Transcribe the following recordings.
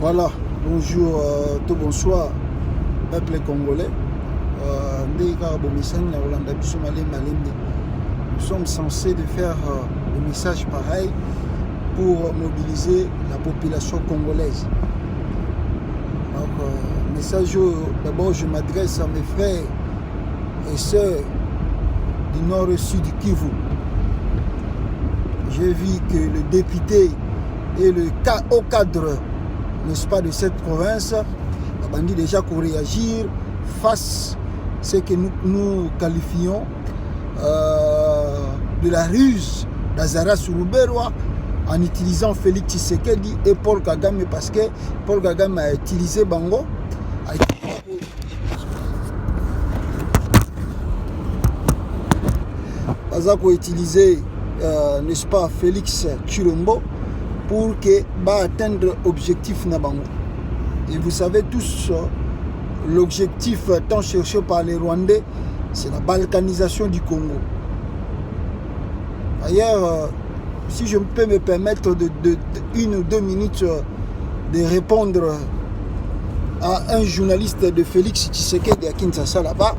Voilà, bonjour, tout bonsoir, peuple congolais. Nous sommes censés de faire le message pareil pour mobiliser la population congolaise. Donc, message, d'abord je m'adresse à mes frères et sœurs du nord et sud du Kivu. J'ai vu que le député et le haut cadre, n'est-ce pas, de cette province, a dit déjà pour réagir face à ce que nous qualifions de la ruse d'Azara Sourouberwa en utilisant Félix Tshisekedi et Paul Kagame, parce que Paul Kagame a utilisé Bango. Pour utiliser, n'est-ce pas, Félix Tshilombo pour que atteindre l'objectif Nabango. Et vous savez tous, l'objectif tant cherché par les Rwandais, c'est la balkanisation du Congo. D'ailleurs, si je peux me permettre de 1 ou 2 minutes de répondre à un journaliste de Félix Tshisekedi à Kinshasa là-bas,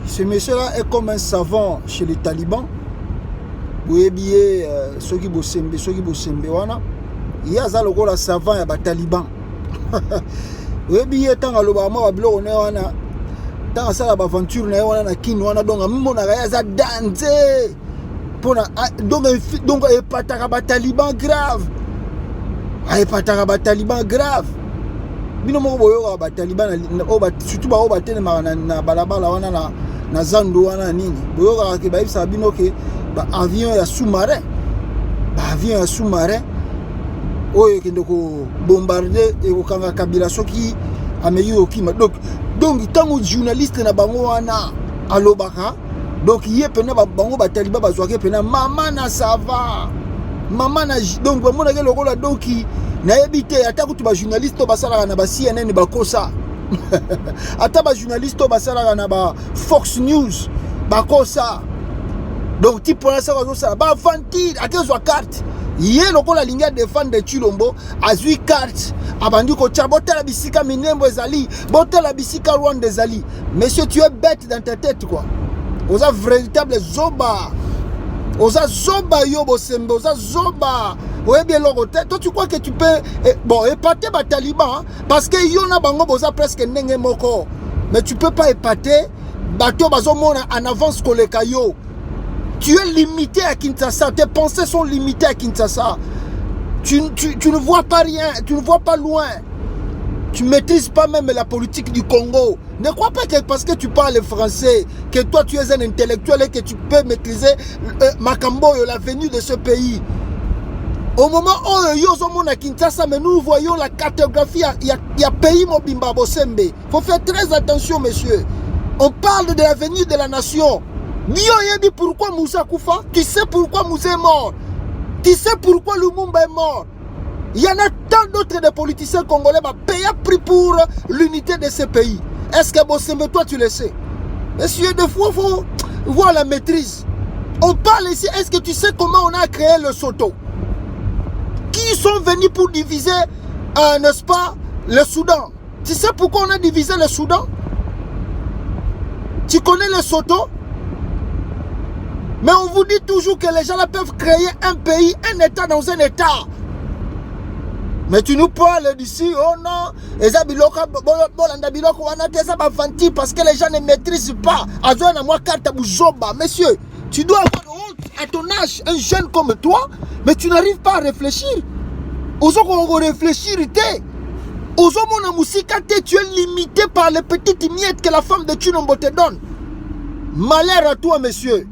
ce monsieur-là est comme un savant chez les talibans. Vous voyez, ceux qui bossent, il y a un savant et talibans. Vous voyez, tant que l'Obama a bloqué, tant que ça a aventure, on a kin, on a donc un dansé. Donc, il n'y a pas de taliban grave. Il n'y a pas de taliban grave. Binomo boyo ba taliban surtout ba obatene na balabala wana na zando wana nini boyo ka ba ibsa bino ke ba avion ya sous-marin oyo kende ko bombarder e ko kanga kabila soki ameyi okima donc tango journaliste na bango wana alobaka donc yé pena bango ba taliban bazwake pena mama na sava mama na donc ba mona ke lokola donc na ebité ata kutu ba journaliste ba sala na ba CNN ba kosa ata ba journaliste ba sala na ba Fox News ba kosa donc ti pour ça ba ça ba vantir akezwa carte yé lokola linga défendre Tshilombo azui carte abandi ko chabota la bisika minembo ezali bota la bisika Rwanda ezali. Monsieur, tu es bête dans ta tête quoi. Oza véritable zoba, oza zoba yo bosembe, oza zoba. Ouais bien l'autre, toi tu crois que tu peux bon épater les talibans hein, parce que yo na bango boza presque ndenge moko, mais tu peux pas épater bato bazo mona en avance koleka yo. Tu es limité à Kinshasa, tes pensées sont limitées à Kinshasa. Tu ne vois pas rien, tu ne vois pas loin. Tu maîtrises pas même la politique du Congo. Ne crois pas que parce que tu parles français, que toi tu es un intellectuel et que tu peux maîtriser Makambo, l'avenir de ce pays. Au moment où nous sommes à Kinshasa, mais nous voyons la cartographie, il y a pays Mobimba Bosembe. Il faut faire très attention, monsieur. On parle de l'avenir de la nation. Dio dit pourquoi Moussa Koufa. Tu sais pourquoi Moussa est mort. Tu sais pourquoi Lumumba est mort. Il y en a tant d'autres de politiciens congolais qui payent prix pour l'unité de ce pays. Est-ce que Bosembe, toi tu le sais? Monsieur, de fois, il faut voir la maîtrise. On parle ici, est-ce que tu sais comment on a créé le Soto? Qui sont venus pour diviser, n'est-ce pas, le Soudan? Tu sais pourquoi on a divisé le Soudan? Tu connais le Soto? Mais on vous dit toujours que les gens là peuvent créer un pays, un État dans un État. Mais tu nous parles d'ici, oh non, parce que les gens ne maîtrisent pas. Monsieur, tu dois avoir honte à ton âge, un jeune comme toi, mais tu n'arrives pas à réfléchir. Tu es limité par les petites miettes que la femme de Tshilombo te donne. Malheur à toi, monsieur.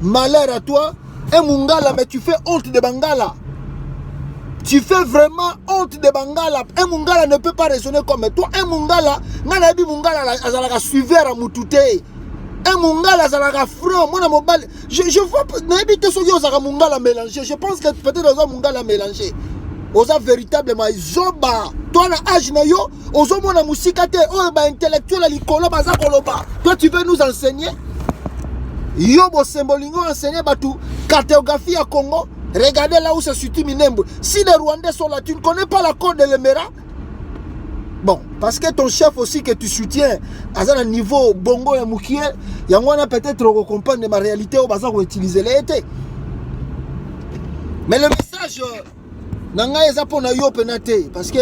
Malheur à toi. Un Mungala, mais tu fais honte de Bangala. Tu fais vraiment honte de Bangala. Un Mungala ne peut pas raisonner comme toi. Un Mungala, Nanabi Mungala, Azalaka suivre à Moutouté. Un Mungala, Azalaka franc. Je vois, Nabi Tessoyo Mungala mélangé. Je pense que peut-être Oza Mungala mélangé. Oza véritablement, Zoba. Toi, na âge na yo, Ozo mona musikate, oh, ba intellectuel, likolo, baza koloba. Toi, tu veux nous enseigner? Yo bo symbolingo enseigner batu cartographie à Congo. Regardez là où se situe Minembwe. Si les Rwandais sont là, tu ne connais pas l'accord de l'Emera? Bon, parce que ton chef aussi que tu soutiens, à un niveau bongo et moukié, il y a peut-être comprendre ma réalité au bazar où utiliser les été. Mais le message, parce que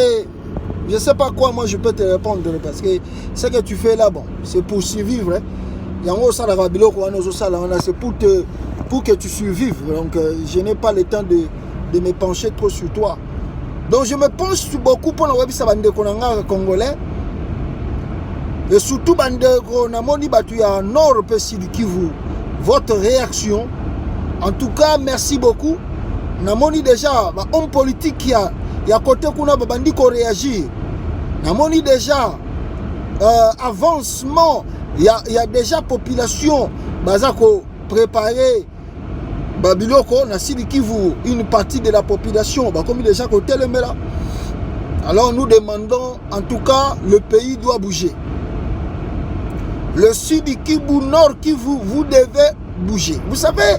je ne sais pas quoi moi je peux te répondre, parce que ce que tu fais là, bon, c'est pour survivre. C'est pour que tu survives. Donc je n'ai pas le temps de me pencher trop sur toi. Donc je me penche beaucoup pour la web congolais. Et surtout Nord Kivu. Votre réaction. En tout cas, merci beaucoup. Namoni déjà homme politique qui a côté kuna babandi ko réagir. Namoni déjà avancement. Il y a déjà population bazako préparé Babiloko na Sud Kivu, une partie de la population comme déjà côté le là. Alors nous demandons, en tout cas, le pays doit bouger. Le Sud Kivu, Nord Kivu, vous devez bouger. Vous savez,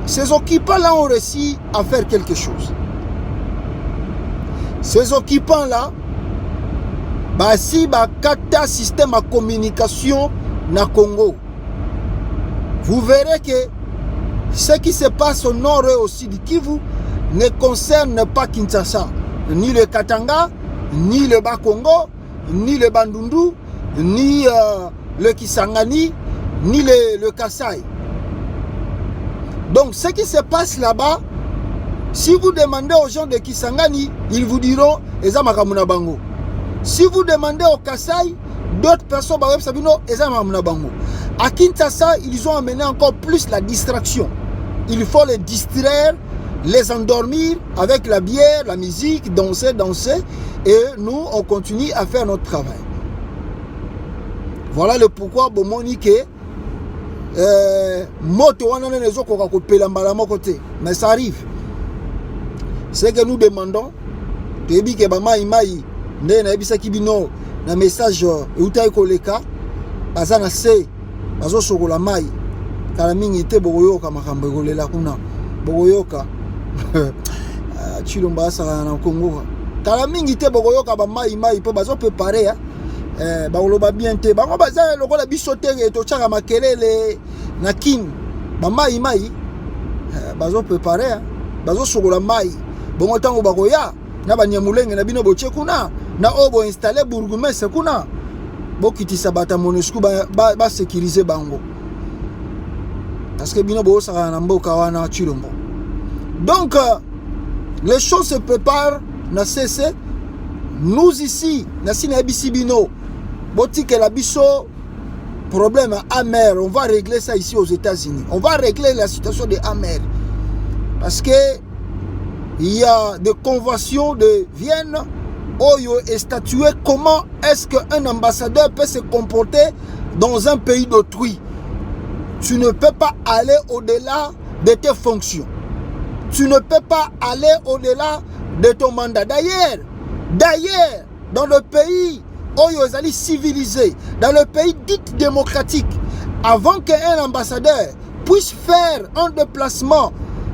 ces occupants là ont réussi à faire quelque chose. Ces occupants là, si kata système de communication na Congo, vous verrez que ce qui se passe au nord et au sud Kivu ne concerne pas Kinshasa, ni le Katanga, ni le Bas-Congo, ni le Bandundu, ni le Kisangani, ni le Kasaï. Donc ce qui se passe là-bas, si vous demandez aux gens de Kisangani, ils vous diront Eza makamuna bango. Si vous demandez au Kasaï, d'autres personnes Eza makamuna bango. À Kinshasa, ils ont amené encore plus la distraction. Il faut les distraire, les endormir avec la bière, la musique, danser, et nous, on continue à faire notre travail. Voilà le pourquoi Bomonique mais ça arrive. C'est que nous demandons un message Kalamingite bogoyoka makambo golela kuna bogoyoka chilomba sala na Congo kalamingite bogoyoka ba mai po bazo préparer ba loba bien te ba baza lokola bisotere to chaka makelele na king ba mai bazo préparer bazo sokola mai bongo tango bakoya na ba nyamulenge na bino boche kuna na obo installer bourgmestre kuna bokitisa bata MONUSCO ba sécuriser bango. Parce que donc les choses se préparent na cessé. Nous ici na Bino boti que la biso problème amer, on va régler ça ici aux États-Unis. On va régler la situation de amer parce que il y a des conventions de Vienne où est statué comment est-ce qu'un ambassadeur peut se comporter dans un pays d'autrui. Tu ne peux pas aller au-delà de tes fonctions. Tu ne peux pas aller au-delà de ton mandat. D'ailleurs, dans le pays civilisé, dans le pays dit démocratique, avant qu'un ambassadeur puisse faire un déplacement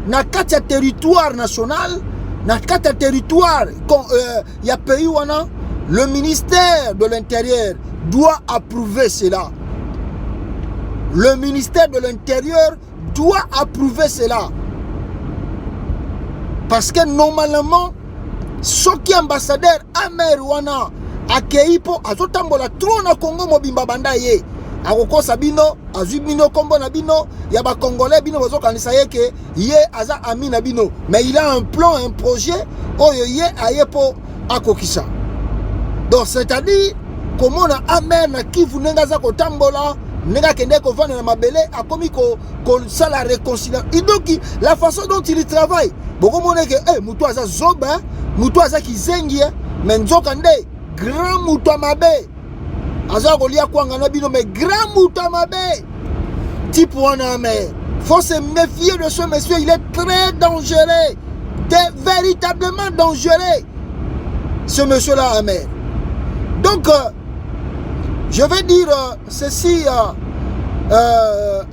dans le territoire national, dans le territoire, il y a pays où le ministère de l'Intérieur doit approuver cela. Le ministère de l'Intérieur doit approuver cela. Parce que normalement, ce qui est ambassadeur Amerwana accueilli pour azotambola trop na Congo mobimba banda ye. Akoko sabino, azubino kombo na bino, yaba congolais bino bazo kanisa ye ke ye aza ami na bino. Mais il a un plan, un projet oyo ye aye po akokisa. Donc c'est-à-dire comment na Amer na Kivu nengaza kotambola nega kende ko vendre na mabele a commis ko ça la réconciliation. Et donc la façon dont il travaille, beaucoup monde que mutu aza zoba, mutu aza kizengi, mais nzoka nde grand mutu mabe. Aza kolia kwanga na bino mais grand mutu mabe. Type wana mais faut se méfier de ce monsieur, il est très dangereux. Véritablement dangereux. Ce monsieur là Amer. Donc je vais dire ceci à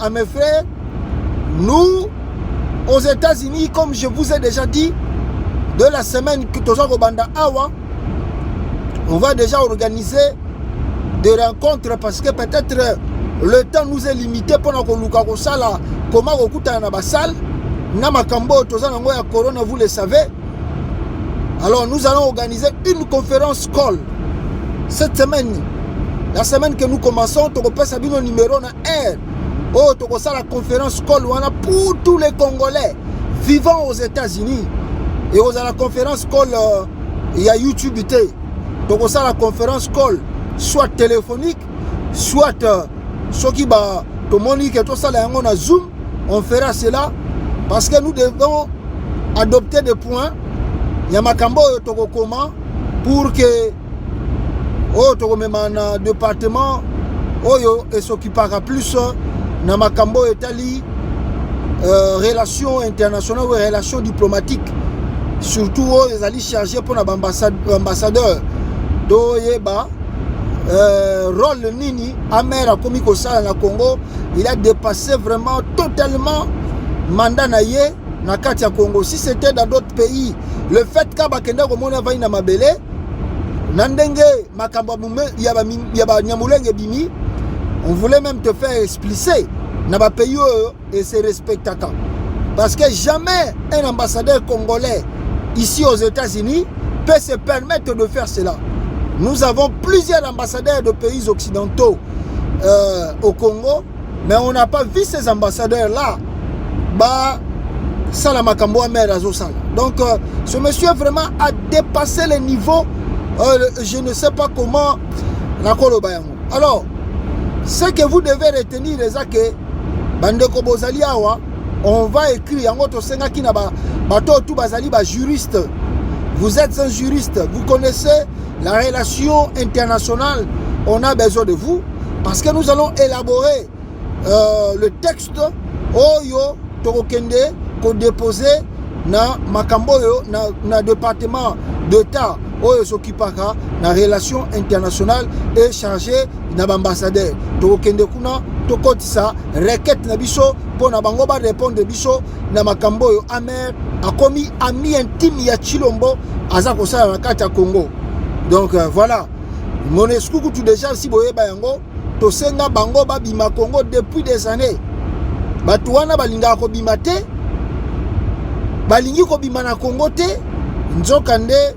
mes frères. Nous aux États-Unis, comme je vous ai déjà dit, de la semaine que Toza Kobanda Awa, on va déjà organiser des rencontres parce que peut-être le temps nous est limité pour nous sala comment okuta na basal na makambo Toza nango ya corona, vous le savez. Alors nous allons organiser une conférence call cette semaine. La semaine que nous commençons, tu peux savoir nos numéros na air. Oh, tu peux la conférence call pour tous les Congolais vivant aux États-Unis. Et aux la conférence call, il y a YouTube. Tu peux la conférence call, soit téléphonique, soit ce qui va te montrer que tout ça là on a Zoom. On fera cela parce que nous devons adopter des points. Il y a makambo comment pour que oh tu même un département oh et s'occupera plus na makambo etali relations internationales ou relations diplomatiques, surtout les alliés chargés pour l'ambassadeur do yeba rôle nini Amer a commis comme ça na Congo. Il a dépassé vraiment totalement mandat na ye na kati ya Congo. Si c'était dans d'autres pays, le fait qu'Abakenda Romona va na mabele nandenge makambo yaba nyamulenge bimi, on voulait même te faire expliciter na ba pays et se respecte parce que jamais un ambassadeur congolais ici aux États-Unis peut se permettre de faire cela. Nous avons plusieurs ambassadeurs de pays occidentaux au Congo, mais on n'a pas vu ces ambassadeurs-là. Bah, ça la makambo Amer azosala. Donc, ce monsieur vraiment a dépassé les niveaux. Je ne sais pas comment. Alors, ce que vous devez retenir, c'est que Bandeko Bozali Awa, on va écrire en autre senga qui n'a pas tout bazali ba juriste. Vous êtes un juriste, vous connaissez la relation internationale. On a besoin de vous parce que nous allons élaborer le texte Oyo Torokende qu'on déposer na makambo na département d'État Oyo s'occupera na relation internationale et chargé na ambassadeur Torokende kuna tokotisa requête na biso pour na bango ba répondre biso na makambo yo Amer a commis ami intime ya Chilombo aza kosala na kati ya Congo. Donc voilà, Monusco tout déjà si boye bayango to senga bango ba bima Congo depuis des années. Batu wana balinga ko bima te, balingi ko bima na Congo te, nzokande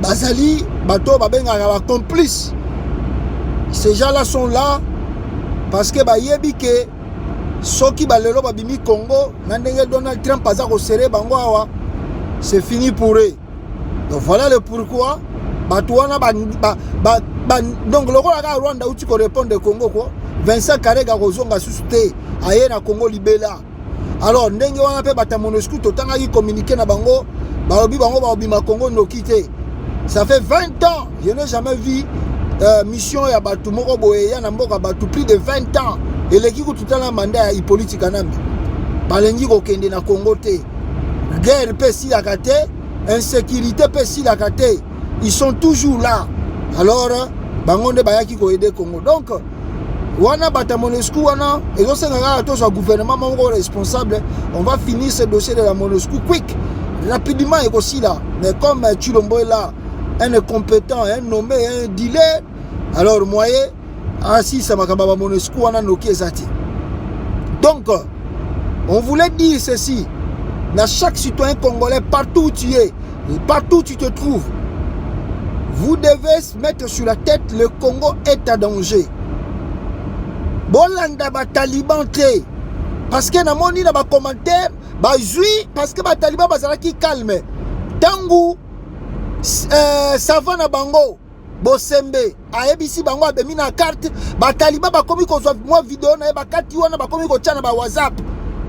bazali bato babenga ba complice. Ces gens-là sont là parce que bayebi ke soki balelo babimi Congo nandenge Donald Trump aza ko serrer bango awa, c'est fini pour eux. Donc voilà le pourquoi batouana donc le Rwanda où tu répondre de Congo quoi 25 Karega kozonga susute aye na Congo libela. Alors ndenge wana pe bata Monusco totanga yi communiquer na bango balobi bango ba bima Congo no quitter. Ça fait 20 ans, je n'ai jamais vu mission ya batu moko boye ya na mboka batu plus de 20 ans et leki ko tutala mandat ya Hippolyte Kanambe balengi ko kende na Congo te. Guerre pe si la kate, insécurité pe si la kate, ils sont toujours là. Alors bangonde bayaki ko aider Congo. Donc wana bata Monusco wana ezo senga to so gouvernement moko responsable, on va finir ce dossier de la Monusco quick rapidement et aussi là. Mais comme Chilombo est là, un incompétent, un nommé, un dealer, alors moyen ainsi ça m'a kaba Monusco wana noki ezati. Donc on voulait dire ceci. Dans chaque citoyen congolais, partout où tu es, partout où tu te trouves, vous devez se mettre sur la tête, le Congo est en danger. Bolanda ba taliban te. Parce que na moni na ba commentaire, ba jui parce que ba taliban bazala ki calme. Tangu savana bango Bosembe ayebisi bango abemi na carte, ba taliban ba komi ko zwa moi vidéo na ba kati wana ba komi ko tchana ba WhatsApp.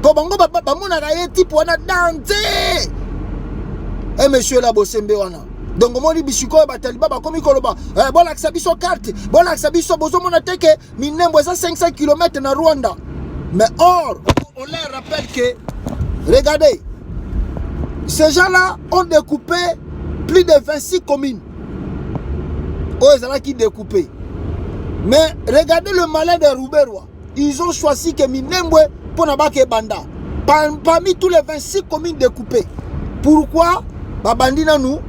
Bango bamona gaye type wana danse et monsieur la Bosembe wana donc moni bisuko bataliba bakomi koloba bola biso carte bola biso bozo mona teke minembo za 500 km na Rwanda. Mais or on leur rappelle que regardez, ces gens-là ont découpé plus de 26 communes. Oh, ils ont qui découpé. Mais regardez le malin de Rouberwa. Ils ont choisi que Minembwe pour Nabake Banda. Parmi tous les 26 communes découpées, pourquoi Babandina nous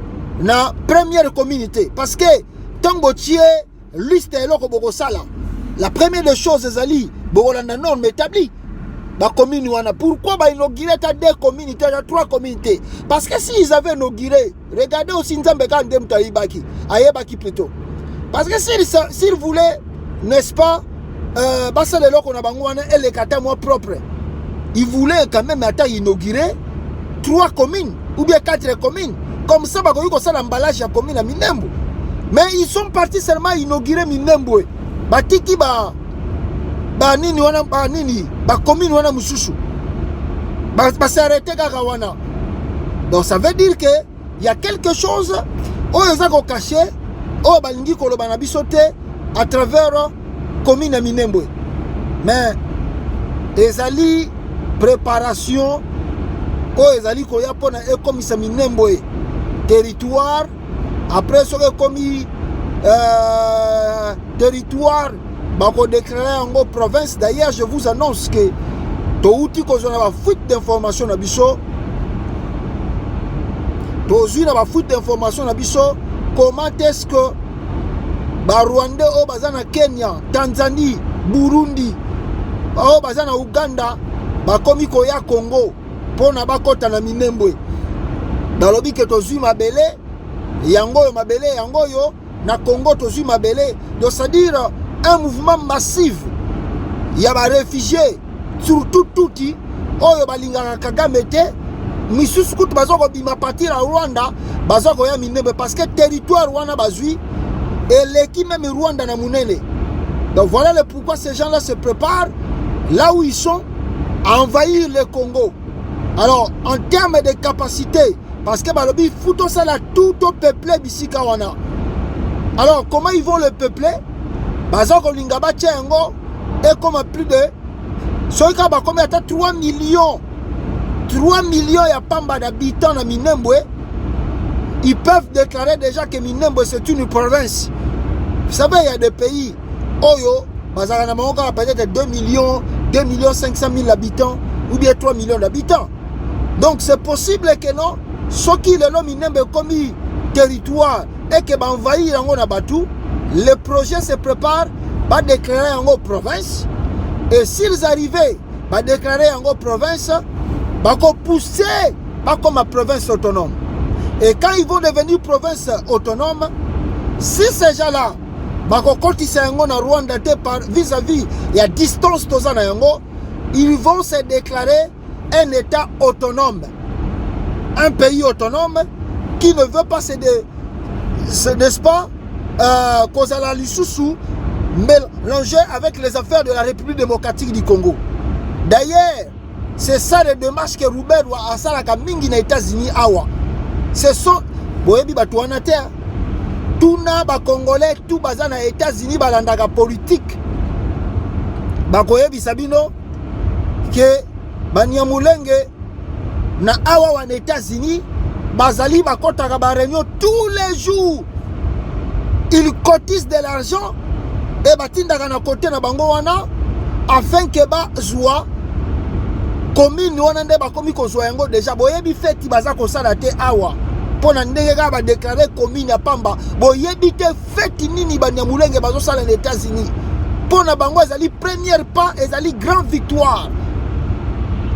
na première communauté? Parce que tango tie liste eloko bokosala, la première des choses ezali bokolanda norme établie ba commune wana. Pourquoi ba inaugurer ta 2 communautés, ta 3 communautés? Parce que s'ils avaient inauguré, regardez aussi Nzambe quand ndem taibaki ayebaki plutôt. Parce que s'ils voulaient, n'est-ce pas, basa de loko na bango wana et les kata moi propre, ils voulaient quand même inaugurer 3 communes ou bien 4 communes. Comme ça, bah, ils ont l'emballage à commune à Minembo. Mais ils sont partis seulement inaugurer Minembo. Batiki ba nini wana ba nini ba commune wana mususu. Ba s'arrêter kakawana. Donc ça veut dire que il y a quelque chose où ils ont caché, où balingi koloba na bisote à travers commune à Minembo. Mais ezali préparation où ezali koya pona e comme ça Minembo territoire. Après ce que commis territoire bako déclaré en province. D'ailleurs je vous annonce que touti ko zona ba fuite d'information na biso, tozu na ba fuite d'information na biso. Comment est-ce que ba Rwanda o bazana Kenya, Tanzanie, Burundi, o bazana Uganda bakomi koya Congo pona bakota na Minembwe? Dalobi ke tozu mabele yango yo mabele yango yo na Congo tozu mabele. Donc c'est-à-dire un mouvement massif. Il y a des réfugiés surtout touti oyo balingaka Kagame te misusu kutu bazoko bima partir à Rwanda bazoko ya Minembwe parce que territoire wana bazui et l'équipe même Rwanda na munene. Donc voilà le pourquoi ces gens-là se préparent là où ils sont à envahir le Congo. Alors en termes de capacité, parce que balobi futo ça là tout au peuplé bisika wana. Alors comment ils vont le peupler? Bazoko lingaba tchengo et comme plus de soika ba comme 3 millions ya pamba d'habitants na Minembwe. Ils peuvent déclarer déjà que Minembwe c'est une province. Vous savez, il y a des pays oyo bazaka na monga peut-être 2 millions 500 000 habitants ou bien 3 millions d'habitants. Donc c'est possible que non, ce qui le nom Minembwe comme territoire et que va envahir en Batu, le projet se prépare, va déclarer en province. Et s'ils arrivaient, va déclarer en province, va pousser pas comme province autonome. Et quand ils vont devenir province autonome, si ces gens-là, vis-à-vis, il y a distance, ils vont se déclarer un État autonome. Un pays autonome qui ne veut pas n'est-ce pas, Kozala Lisusu mélanger avec les affaires de la République démocratique du Congo. D'ailleurs, c'est ça les démarches que Roubaix doit à Salaka Mingi na États-Unis awa. Ce sont boyebi batouana terre. Tout na ba Congolais, tout bazan na États-Unis balandaka politique. Bakoyebi sabino que Banyamulenge na awa wan États-Unis bazali bakotaka ba réunion tous les jours. Ils cotisent de l'argent et batindaka na côté na bango wana afin que ba joie commune wana nde bakomi kozwa yango déjà boyebi feti baza kosala te awa pona ndenge ka ba déclarer commune ya Pamba boyebi te feti nini Banyamulenge bazosala les États-Unis pona bango ezali première pas ezali grande victoire.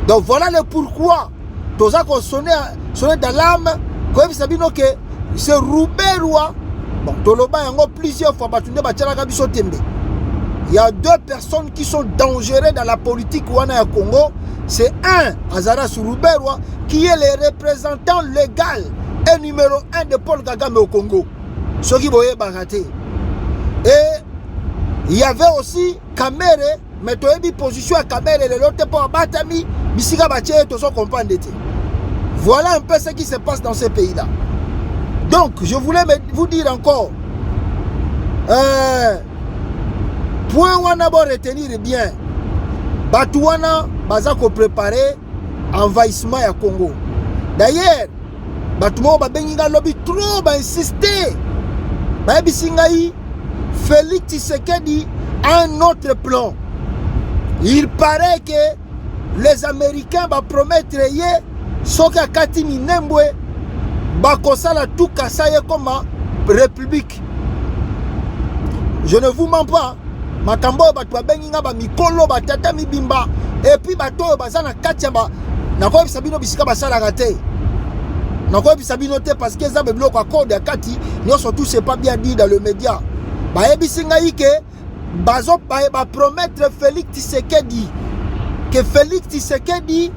Donc voilà le pourquoi toza ko sonner d'alarme koyebi sabino que c'est Roubaix. Bon, toloba yango plusieurs fois batunde bachalaka biso tembe. Il y a 2 personnes qui sont dangereuses dans la politique wana ya Congo. C'est un Azara Roubaix qui est le représentant légal et numéro 1 de Paul Kagame au Congo. Ce qui boye baraté. Et il y avait aussi Kamere, mais tu as mis position à Kamere le l'autre pour Batami, bisika bache to so comprendre. Voilà un peu ce qui se passe dans ces pays-là. Donc, je voulais vous dire encore, point wana bon retenir bien, Batouana bazako préparer envahissement ya Congo. D'ailleurs, Batoumo babenga lobby trop insister. Babisingai, Félix Tshisekedi a un autre plan. Il paraît que les Américains va promettre ye soki akati minembwe bakosala tout Kasai comme république. Je ne vous mens pas. Makambo bato babenginga ba mikolo batata mibimba et puis bato bazana katia ba nako bisabino bisika basala raté. Nako bisabino te parce que ça be bloc accord akati nous surtout c'est pas bien dit dans le média. Ba ebisinga ike bazo ba promettre Félix Tshisekedi que Félix Tshisekedi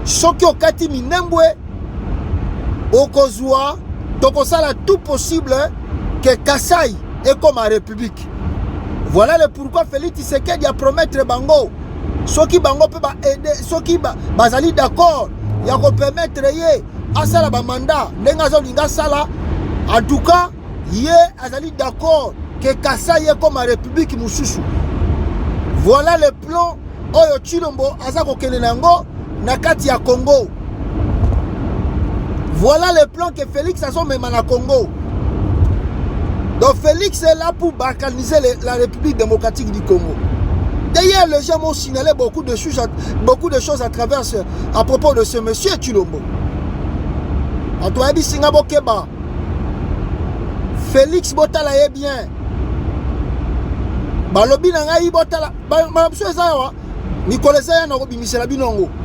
soki okati minembwe okozwa tokosala tout possible que Kasai est comme la République. Voilà le pourquoi Félix Tshisekedi a promettre bango soki bango peut aider soki bazali d'accord ya ko permettre ye asala ba mandat ndenga zo linga sala en tout cas ye azali d'accord que Kasai est comme la République mususu. Voilà le plan oyo Tshilombo azako kene nango na kati ya Congo. Voilà le plan que Félix a son même na Congo. Donc Félix est là pour balkaniser la République démocratique du Congo. D'ailleurs, les gens m'ont signalé beaucoup de choses à travers à propos de ce monsieur Tshilombo. Félix Botala est bien.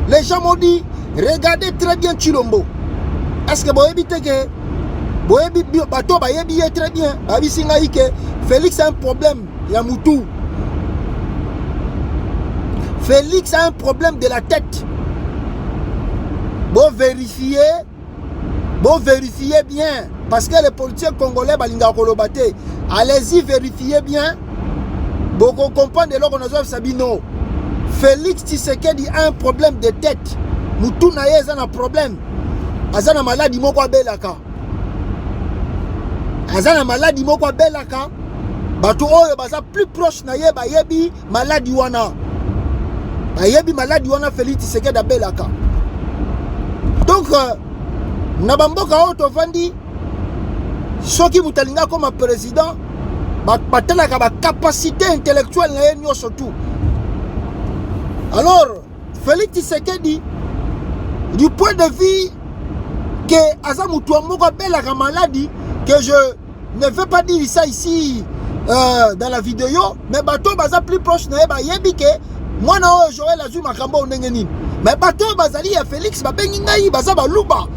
Les gens m'ont dit, regardez très bien Tshilombo. Est-ce que vous évitez que très bien. Félix a un problème. Yamoutou. Félix a un problème de la tête. Bon vérifier bien. Parce que les politiciens congolais, allez-y, vérifiez bien. Bon, on comprend de l'ordre Sabino. Félix Tshisekedi a un problème de tête. Moutou na a un problème. Azana maladie moko belaka. Azana maladie moko belaka. Bato oyo baza plus proche na ye ba yebi maladie wana. Ba yebi maladie wana Félix Tshisekedi belaka. Donc na bamboka oyo tovandi soki mutalinga comme président batalaka ba capacité intellectuelle na ye nyonso tout. Alors Félix Tshisekedi du point de vue que Azamutua Moko belaka maladie, que je ne veux pas dire ça ici dans la vidéo, mais bateau baza plus proche na ba yebike moi na Joël Azul Makambo ndengeni mais bateau bazali ya Félix babengi ngai baza baluba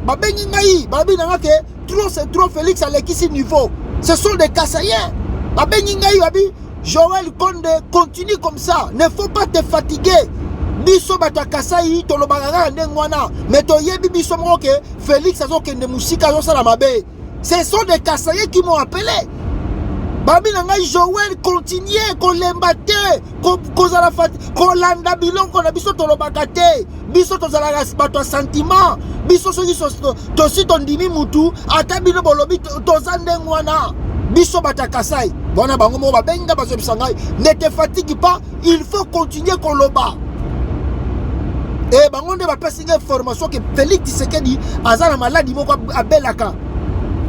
babengi ngai babi na ke trop c'est trop Félix à l'équisi niveau, ce sont des Kasaïens babengi ngai babi Joël Konde continue comme ça, ne faut pas te fatiguer. Biso bata Kasai to lobanga ndengwana mais to yebi biso moke Félix azokende musika zo sala mabe. Ce sont des Kasaïens qui m'ont appelé. Babi nanga Joël continue ko lembate ko zala fat ko landa bilongo na biso to lobaka te. Biso to zala bato sentiment. Biso so to si to ndimi mutu ata bino bolobi to zandengwana. Biso bata Kasai. Bona bango mo babenga bazo bisangai. Ne te fatigue pas, il faut continuer koloba. Et bangonde va passer une information que Félix Tshisekedi azana maladie moko abelaka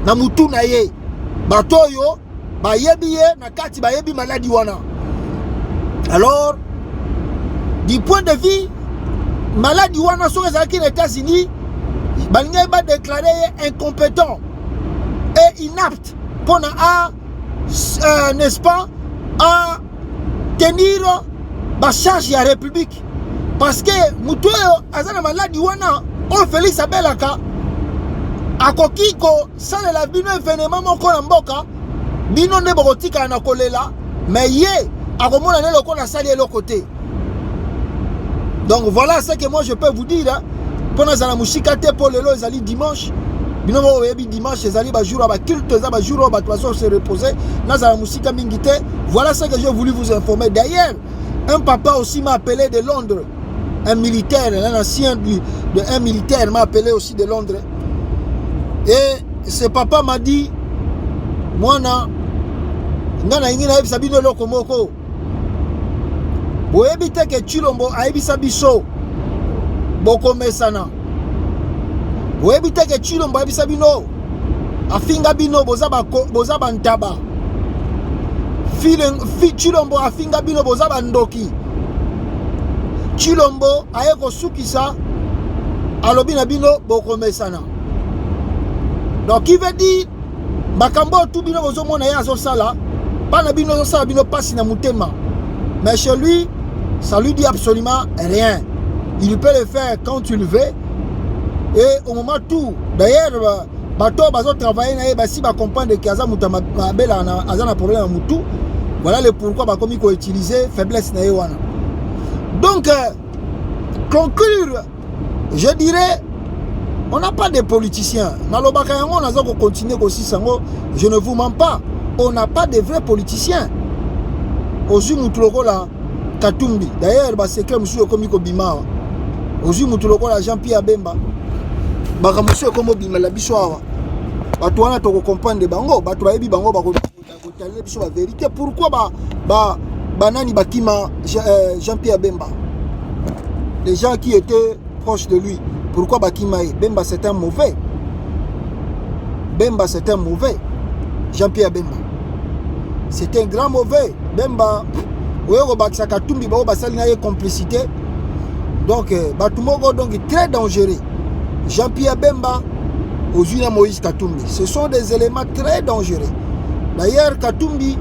na mutu na ye batoyo ba yebi ye na kati ba yebi maladie wana. Alors du point de vue maladie wana so ezaki aux États-Unis balinga ba déclarer incompétent et inapte pour n'est-ce pas à tenir la charge de la République. Parce que mutu azana maladie wana on Félix abelaka akokiko sale la bino événement moko na mboka bino ne bokotika na kolela mais ye akomona ne loko na sali le côté. Donc voilà ce que moi je peux vous dire hein. Pona zala mushika te pour lelo ezali dimanche bino mo yebi dimanche ezali ba jour ba culte za ba jour ba toison se reposer na zala mushika mingi te. Voilà ce que j'ai voulu vous informer. D'ailleurs un papa aussi m'a appelé de Londres. Un militaire, un ancien un militaire m'a appelé aussi de Londres. Et ce papa m'a dit, moi, nana ingina ebisa bino loko moko. Bo ebite ke Tshilombo aebisa biso. Boko mesana. Bo ebite ke Tshilombo aebisa bino. Afinga bino boza ntaba. Tshilombo afinga bino boza ndoki. Chilombo aye kosukisa alobi na bino bokomesana. Donc qui veut dire makambo tout bino bozomona ya azosala pas na bino azosala bino pasi na mutema. Mais chez lui ça lui dit absolument rien. Il peut le faire quand il veut. Et au moment tout d'ailleurs bato bazo travailler na ye si ba comprendre que aza muta mabela na aza na problème mutu. Voilà le pourquoi ba komi ko utiliser faiblesse na ye wana. Donc conclure, je dirais on n'a pas de politiciens. Nalobaka yango nazo ko continuer ko sisango, je ne vous mens pas. On n'a pas de vrais politiciens. Ozu mutuloko la Katumbi. D'ailleurs ba secret monsieur komi ko bima. Ozu mutuloko la Jean-Pierre Bemba. Baka monsieur komo bima la biso awa. Bato wana to ko comprendre bango, bato ba yebi bango ba ko taler biso la vérité. Pourquoi banani bakima Jean-Pierre Bemba? Les gens qui étaient proches de lui. Pourquoi Bakimae? Bemba c'est un mauvais. Bemba c'est un mauvais. Jean-Pierre Bemba. C'est un grand mauvais. Bemba, Oyo Baksa Katumbi, Bao Basali na complicité. Donc, Batumogo donc très dangereux. Jean-Pierre Bemba, Ozuna Moïse Katumbi. Ce sont des éléments très dangereux. D'ailleurs, Katumbi,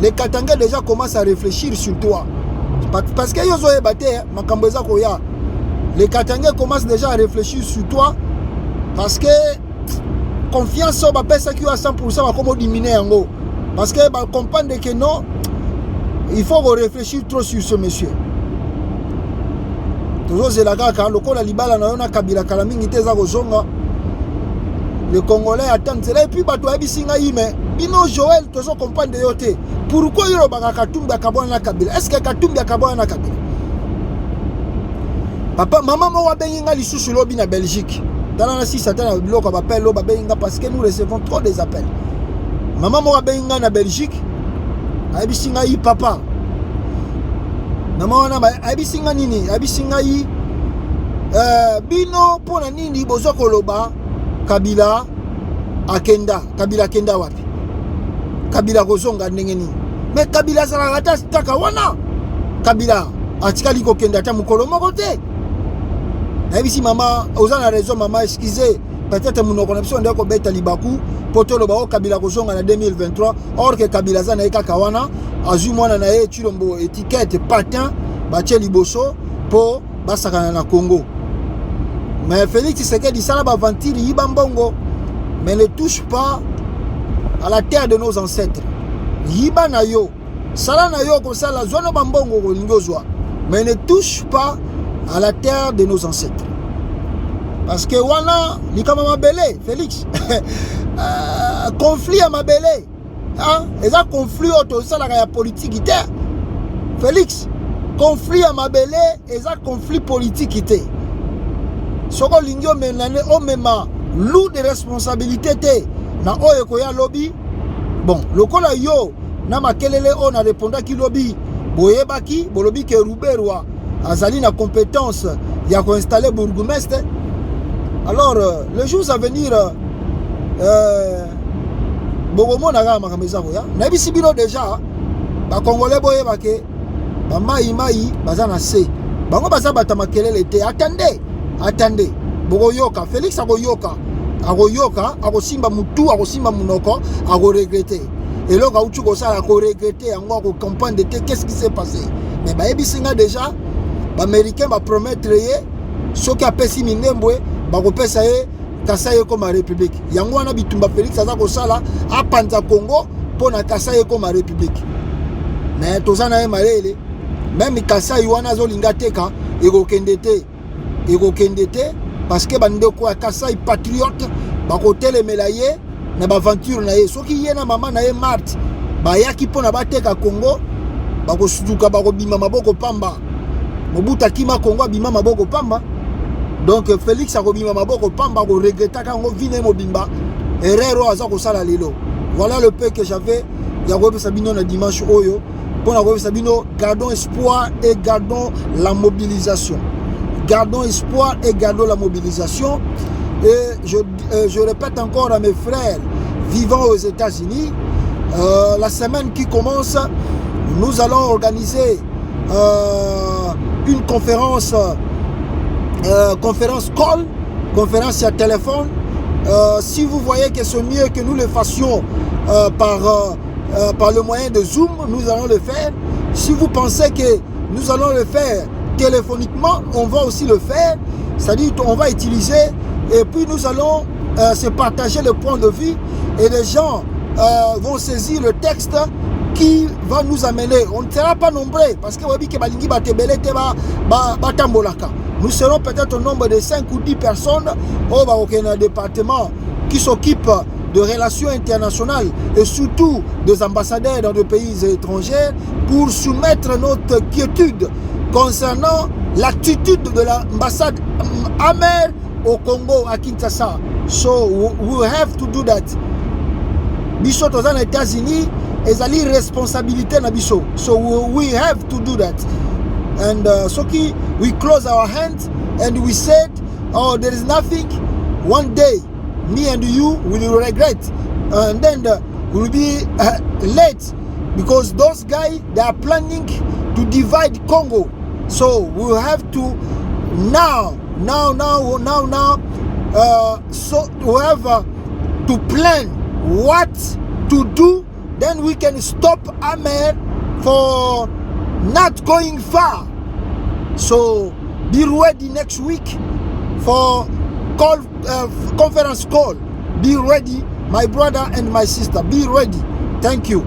les Katangais déjà commencent à réfléchir sur toi. Parce que Yozo Ebate, Makambeza Koya. Les Katangais commencent déjà à réfléchir sur toi parce que confiance au ça qui a 100% va comme diminuer en haut. Parce que comprendre que non, il faut réfléchir trop sur ce monsieur. Toujours c'est la gaka, le col à Libala na Kabila Kalamingi teza kozonga. Les Congolais attendent cela et puis bato abisinga yime. Bino Joël toujours comprendre de yote. Pourquoi yoro baka Katumbi akabona na Kabila? Est-ce que Katumbi akabona na Kabila? Papa, maman m'a benga li sous lobby na Belgique. Dans la si Satan bloc on appelle lo benga parce que nous recevons trop des appels. Maman m'a benga na Belgique. Abisinga yi papa. Maman na abisinga nini? Abisinga yi bino pona nini bozo koloba Kabila akenda. Kabila kenda wapi? Kabila kozonga ndenge nini? Mais Kabila sarangata taka wana. Kabila atikali ko kenda ta mukolo moko te. Et si maman, vous avez raison, maman, excusez, peut-être mon connexion de Kobeta Libaku, Potolo Bao, Kabila Kozong en 2023, or que Kabila Zanaïka Kawana, Azumwana Nae, Chilombo, étiquette, patin, Baché Liboso, pour Bassakana Congo. Mais Félix Tshisekedi Salaba Ventire, Yibambongo, mais ne touche pas à la terre de nos ancêtres. Yiba Nayo, Salanayo, comme ça, la zone Bambongo, mais ne touche pas à la terre de nos ancêtres. Parce que voilà, ni comme Mabélé, Félix, conflit à Mabélé, hein, et ça conflit autour ça la politique était. Félix, conflit à Mabélé, et ça conflit politique était. Soko lingyo menane o mema lourd de responsabilité te na oyo koya lobby. Bon, lokola yo na makelele on a répondu ki lobby boyebaki bolobi ke Ruberwa azali na compétence ya ko installer bourgmestre. Alors le jour à venir bogomo na ga makameza ko ya na bisi bino déjà ba congolais boyebake ba mai bazana se bango baza bata makelele te. Attendez bogoyoka Félix agoyoka agosimba mutu agosimba munoko agoregretter et là quand tu ça a regretter encore ko comprendre qu'est-ce qui s'est passé. Mais ba ebisinga déjà ba américain ba promettre ce qui a pesi minembwe ba ko pesa ye Kasaye comme république yango wana bitumba Félix aza ko sala a panza Congo pona Kasaye comme république. Mais tozana e malele même Kasaye wana zolinga teka ego kendete parce que bandeko ya Kasaye patriote ba ko telemela ye na ba aventure na ye soki ye na mama na ye Marthe ba yaki pona bateka Congo ba ko suduka ba ko bima maboko pamba Mobuta kima Congo bima maboko pamba. Donc Félix a bima maboko pamba ko regretta kango vine mobimba erreur aza ko sala lelo. Voilà le peu que j'avais ya ko sabino na dimanche oyo pour na ko sabino. Gardons espoir et gardons la mobilisation. Gardons espoir et gardons la mobilisation. Et je répète encore à mes frères vivant aux États-Unis, la semaine qui commence, nous allons organiser une conférence call, conférence à téléphone. Si vous voyez que c'est mieux que nous le fassions par le moyen de Zoom, nous allons le faire. Si vous pensez que nous allons le faire téléphoniquement, on va aussi le faire. C'est-à-dire qu'on va utiliser et puis nous allons se partager le point de vue et les gens vont saisir le texte qui va nous amener. On ne sera pas nombreux parce que nous serons peut-être au nombre de 5 ou 10 personnes au département qui s'occupe de relations internationales et surtout des ambassadeurs dans des pays étrangers pour soumettre notre quiétude concernant l'attitude de l'ambassade amère au Congo, à Kinshasa. So we have to do that. Biso aux États-Unis, ils ont une responsabilité na biso. So we have to do that. And so we close our hands and we said, oh, there is nothing. One day, me and you will regret, and then we'll be late because those guys, they are planning to divide Congo. So we will have to now. So we have to plan what to do. Then we can stop Amer for not going far. So be ready next week for conference call. Be ready, my brother and my sister. Be ready. Thank you.